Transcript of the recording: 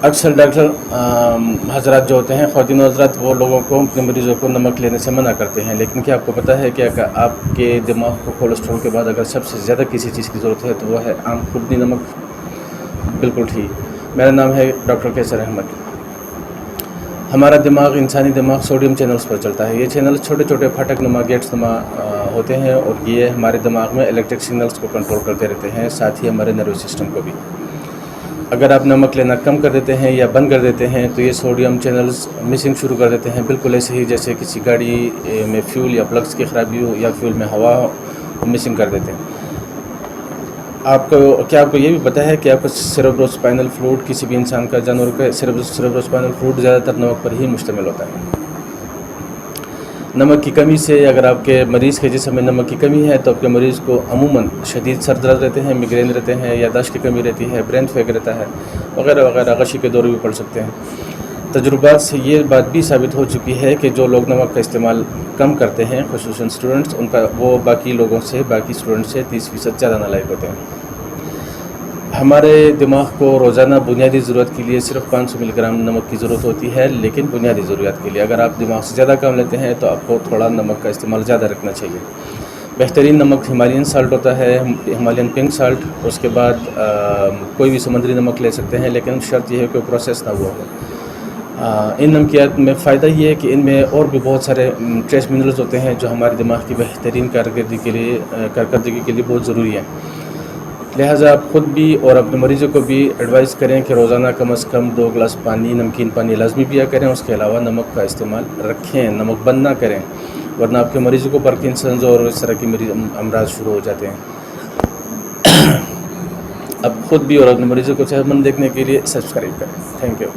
اکثر ڈاکٹر حضرات جو ہوتے ہیں، خواتین حضرات، وہ لوگوں کو، اپنے مریضوں کو نمک لینے سے منع کرتے ہیں، لیکن کیا آپ کو پتہ ہے کہ اگر آپ کے دماغ کو کولیسٹرول کے بعد اگر سب سے زیادہ کسی چیز کی ضرورت ہے تو وہ ہے عام خوردنی نمک؟ بالکل ٹھیک۔ میرا نام ہے ڈاکٹر کیسر احمد۔ ہمارا دماغ، انسانی دماغ سوڈیم چینلز پر چلتا ہے۔ یہ چینل چھوٹے چھوٹے پھٹک نما، گیٹس نما ہوتے ہیں، اور یہ ہمارے دماغ میں الیکٹرک سگنلز کو کنٹرول کرتے رہتے ہیں، ساتھ ہی ہمارے نروس سسٹم کو بھی۔ اگر آپ نمک لینا کم کر دیتے ہیں یا بند کر دیتے ہیں تو یہ سوڈیم چینلز مسنگ شروع کر دیتے ہیں، بالکل ایسے ہی جیسے کسی گاڑی میں فیول یا پلگس کی خرابی ہو یا فیول میں ہوا ہو، وہ مسنگ کر دیتے ہیں۔ آپ کو یہ بھی پتہ ہے کہ آپ کا سیریبروسپائنل فلوئڈ، کسی بھی انسان کا، جانور کا سیریبروسپائنل فلوئڈ زیادہ تر نمک پر ہی مشتمل ہوتا ہے۔ نمک کی کمی سے، اگر آپ کے مریض کے جسم میں نمک کی کمی ہے تو آپ کے مریض کو عموماً شدید سر درد رہتے ہیں، میگرین رہتے ہیں، یادداشت کی کمی رہتی ہے، برین فیگ رہتا ہے، وغیرہ وغیرہ، غشی کے دورے بھی پڑ سکتے ہیں۔ تجربات سے یہ بات بھی ثابت ہو چکی ہے کہ جو لوگ نمک کا استعمال کم کرتے ہیں، خصوصاً اسٹوڈنٹس، وہ باقی لوگوں سے، باقی اسٹوڈنٹس سے 30% زیادہ نالائق ہوتے ہیں۔ ہمارے دماغ کو روزانہ بنیادی ضرورت کے لیے صرف 500 ملی گرام نمک کی ضرورت ہوتی ہے، لیکن بنیادی ضروریات کے لیے اگر آپ دماغ سے زیادہ کم لیتے ہیں تو آپ کو تھوڑا نمک کا استعمال زیادہ رکھنا چاہیے۔ بہترین نمک ہمالین سالٹ ہوتا ہے، ہمالین پنک سالٹ۔ اس کے بعد کوئی بھی سمندری نمک لے سکتے ہیں، لیکن شرط یہ ہے کہ وہ پروسیس نہ ہوا ہو۔ ان نمکیات میں فائدہ یہ ہے کہ ان میں اور بھی بہت سارے ٹریس منرلز ہوتے ہیں جو ہمارے دماغ کی بہترین کارکردگی کے لیے بہت ضروری ہیں۔ لہٰذا آپ خود بھی اور اپنے مریضوں کو بھی ایڈوائز کریں کہ روزانہ کم از کم 2 گلاس پانی، نمکین پانی لازمی پیا کریں۔ اس کے علاوہ نمک کا استعمال رکھیں، نمک بند نہ کریں، ورنہ آپ کے مریضوں کو پارکنسنز اور اس طرح کی امراض شروع ہو جاتے ہیں۔ اب خود بھی اور اپنے مریضوں کو صحت مند دیکھنے کے لیے سبسکرائب کریں۔ Thank you.